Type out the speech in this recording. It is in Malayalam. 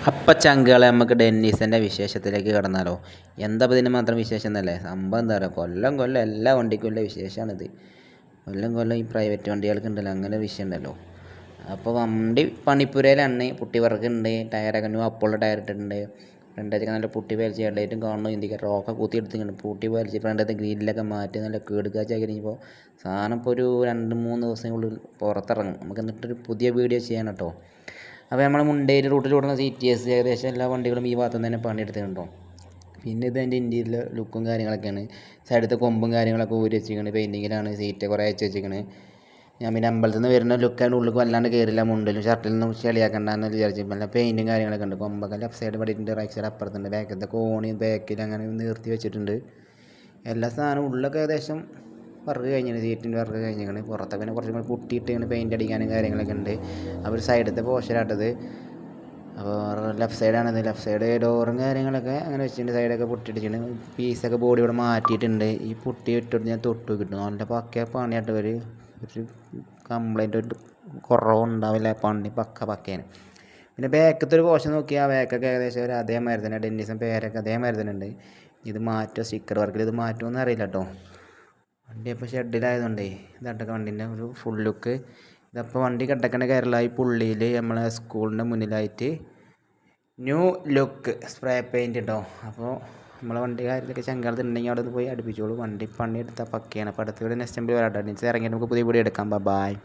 അപ്പം ചങ്കുകളെ നമുക്ക് ഡെന്നീസിൻ്റെ വിശേഷത്തിലേക്ക് കടന്നാലോ. എന്താ ഇപ്പോൾ ഇതിന് മാത്രം വിശേഷം എന്നല്ലേ, സംഭവം എന്താ പറയുക, കൊല്ലം എല്ലാ വണ്ടിക്കുള്ള വിശേഷമാണിത്. കൊല്ലം ഈ പ്രൈവറ്റ് വണ്ടികൾക്ക് ഉണ്ടല്ലോ അങ്ങനെ ഒരു വിഷയം ഉണ്ടല്ലോ. അപ്പോൾ വണ്ടി പണിപ്പുരയിലാണ്, പുട്ടി വർക്കുണ്ട്, ടയറൊക്കെ ന്യൂ അപ്പോളുള്ള ടയർ ഇട്ടിട്ടുണ്ട്. ഫ്രണ്ടൊക്കെ നല്ല പുട്ടി വലിച്ച് ഇടയിട്ടും കാണുന്നു, ഇന്ത്യക്ക് റോക്കെ കുത്തി എടുത്തിട്ടുണ്ട്, പുട്ടി വലിച്ച് ഫ്രണ്ടത്തെ ഗ്രീനിലൊക്കെ മാറ്റി നല്ല കേടുകാച്ചാക്കി കഴിഞ്ഞപ്പോൾ സാധനം ഇപ്പോൾ ഒരു 2-3 ദിവസത്തിനുള്ളിൽ പുറത്തിറങ്ങും. നമുക്ക് എന്നിട്ടൊരു പുതിയ വീഡിയോ ചെയ്യാൻ കേട്ടോ. അപ്പോൾ നമ്മൾ മുണ്ടേരി റൂട്ടിലോടുന്ന CTS ഏകദേശം എല്ലാ വണ്ടികളും ഈ ഭാഗത്തു നിന്ന് തന്നെ പണിയെടുത്തിട്ടുണ്ടോ. പിന്നെ ഇത് അതിൻ്റെ ഇൻറ്റീരിയൽ ലുക്കും കാര്യങ്ങളൊക്കെയാണ്. സൈഡത്തെ കൊമ്പും കാര്യങ്ങളൊക്കെ ഊരി വെച്ചിരിക്കുന്നത്, പെയിൻറ്റിങ്ങിലാണ്. സീറ്റ് കുറേ അയച്ച് വെച്ചിരിക്കുന്നത്. ഞാൻ പിന്നെ അമ്പലത്തിൽ നിന്ന് വരുന്ന ലുക്കായിട്ട് ഉള്ളിൽ വല്ലാണ്ട് കയറില്ല, മുണ്ടിലും ഷർട്ടിൽ നിന്നും ചെളിയാക്കണ്ടെന്ന് വിചാരിച്ചു. നല്ല പെയിൻറ്റും കാര്യങ്ങളൊക്കെ ഉണ്ട്. കൊമ്പൊക്കെ ലെഫ്റ്റ് സൈഡ് പടിയിട്ടുണ്ട്, റൈറ്റ് സൈഡ് അപ്പുറത്തുണ്ട്. ബാക്കത്തെ കോണിയും ബാക്കിൽ അങ്ങനെ നിർത്തി വെച്ചിട്ടുണ്ട്. എല്ലാ സാധനവും ഉള്ളൊക്കെ ഏകദേശം വർക്ക് കഴിഞ്ഞാണ്, സീറ്റിൻ്റെ വർക്ക് കഴിഞ്ഞാണ്. പുറത്തൊക്കെ പിന്നെ കുറച്ചും കൂടി പുട്ടിയിട്ട് ഇങ്ങനെ പെയിൻറ്റ് അടിക്കാനും കാര്യങ്ങളൊക്കെ ഉണ്ട്. അവർ സൈഡത്തെ പോസ്റ്ററാട്ടത്. അപ്പോൾ ലെഫ്റ്റ് സൈഡാണത്. ലെഫ്റ്റ് സൈഡ് ഡോറും കാര്യങ്ങളൊക്കെ അങ്ങനെ വെച്ചിട്ടുണ്ട്, സൈഡൊക്കെ പൊട്ടിയിട്ടിട്ടുണ്ട്. പീസൊക്കെ ബോഡി ഇവിടെ മാറ്റിയിട്ടുണ്ട്. ഈ പുട്ടി ഇട്ടിട്ട് ഞാൻ തൊട്ട് കിട്ടും. നല്ല പക്ക പണിയായിട്ട് ഒരു കംപ്ലൈൻറ്റ് ഒരു കുറവുണ്ടാവില്ല, പണി പക്കയാണ്. പിന്നെ ബാക്കത്തെ ഒരു പോഷൻ നോക്കിയാൽ ബാക്കൊക്കെ ഏകദേശം ഒരു അതേമാതിരി തന്നെ, ഡെന്നീസും പേരൊക്കെ അതേമാതിരി തന്നെ ഉണ്ട്. ഇത് മാറ്റുമോ, സ്റ്റിക്കർ വർക്കിൽ ഇത് മാറ്റുമോയെന്ന് അറിയില്ല കേട്ടോ. വണ്ടി അപ്പോൾ ഷെഡിലായതുകൊണ്ടേ ഇതട്ടൊക്കെ വണ്ടീൻ്റെ ഒരു ഫുൾ ലുക്ക്. ഇതപ്പോൾ വണ്ടി കിടക്കണ കേരള ഈ പുള്ളിയിൽ നമ്മളെ സ്കൂളിൻ്റെ മുന്നിലായിട്ട് ന്യൂ ലുക്ക് സ്പ്രേ പെയിൻറ്റ് കേട്ടോ. അപ്പോൾ നമ്മളെ വണ്ടി കാര്യത്തിലൊക്കെ ചങ്കാലത്ത് ഉണ്ടെങ്കിൽ അവിടെ നിന്ന് പോയി അടുപ്പിച്ചോളൂ. വണ്ടി പണി എടുത്താൽ പക്കയാണ്. അപ്പോൾ അടുത്ത ഇവിടെ നെക്സ്റ്റ് വരാട്ടോ. ഇറങ്ങിയിട്ട് നമുക്ക് പുതിയ വീഡിയോ എടുക്കാം. ബൈ.